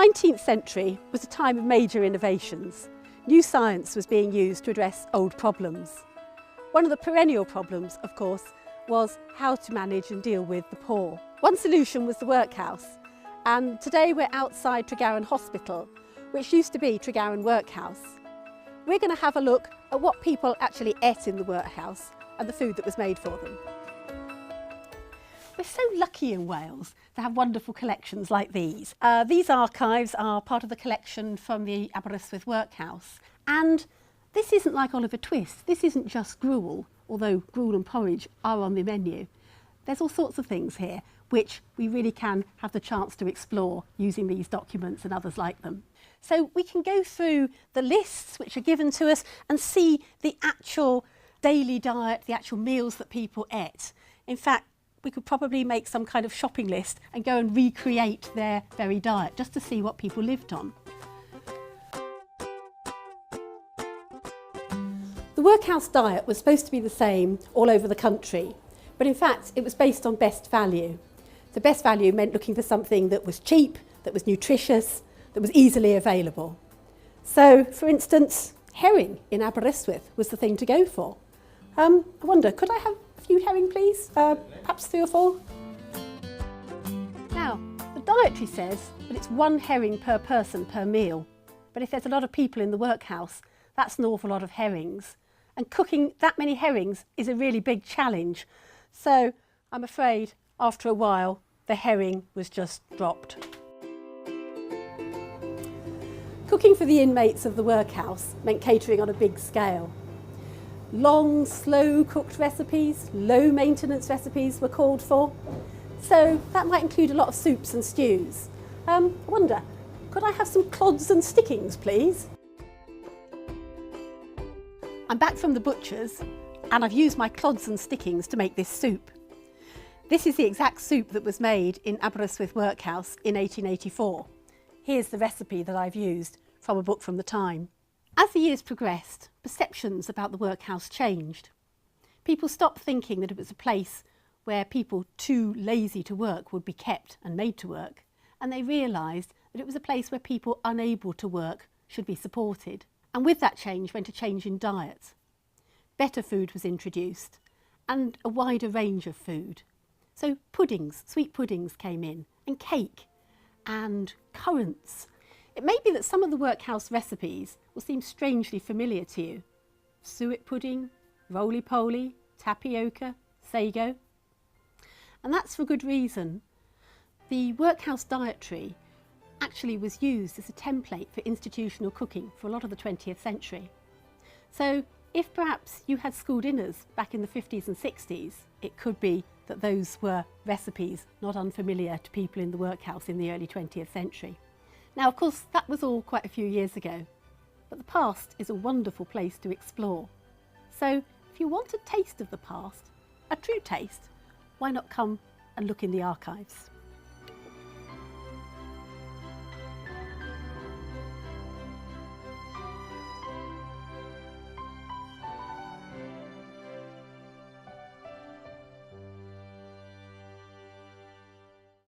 19th century was a time of major innovations. New science was being used to address old problems. One of the perennial problems, of course, was how to manage and deal with the poor. One solution was the workhouse, and today we're outside Tregaron Hospital, which used to be Tregaron Workhouse. We're going to have a look at what people actually ate in the workhouse and the food that was made for them. We're so lucky in Wales to have wonderful collections like these. These archives are part of the collection from the Aberystwyth Workhouse. And this isn't like Oliver Twist. This isn't just gruel, although gruel and porridge are on the menu. There's all sorts of things here which we really can have the chance to explore using these documents and others like them. So we can go through the lists which are given to us and see the actual daily diet, the actual meals that people ate. In fact, we could probably make some kind of shopping list and go and recreate their very diet just to see what people lived on. The workhouse diet was supposed to be the same all over the country, but in fact it was based on best value. The best value meant looking for something that was cheap, that was nutritious, that was easily available. So, for instance, herring in Aberystwyth was the thing to go for. I wonder, could I have a few herring, please? Perhaps 3 or 4? Now, the dietary says that it's 1 herring per person per meal. But if there's a lot of people in the workhouse, that's an awful lot of herrings. And cooking that many herrings is a really big challenge. So, I'm afraid, after a while, the herring was just dropped. Cooking for the inmates of the workhouse meant catering on a big scale. Long, slow-cooked recipes, low-maintenance recipes were called for. So that might include a lot of soups and stews. I wonder, could I have some clods and stickings, please? I'm back from the butcher's and I've used my clods and stickings to make this soup. This is the exact soup that was made in Aberystwyth Workhouse in 1884. Here's the recipe that I've used from a book from the time. As the years progressed, perceptions about the workhouse changed. People stopped thinking that it was a place where people too lazy to work would be kept and made to work, and they realised that it was a place where people unable to work should be supported. And with that change went a change in diet. Better food was introduced, and a wider range of food. So puddings, sweet puddings came in, and cake, and currants. It may be that some of the workhouse recipes will seem strangely familiar to you. Suet pudding, roly-poly, tapioca, sago. And that's for good reason. The workhouse dietary actually was used as a template for institutional cooking for a lot of the 20th century. So if perhaps you had school dinners back in the 50s and 60s, it could be that those were recipes not unfamiliar to people in the workhouse in the early 20th century. Now, of course, that was all quite a few years ago, but the past is a wonderful place to explore. So if you want a taste of the past, a true taste, why not come and look in the archives?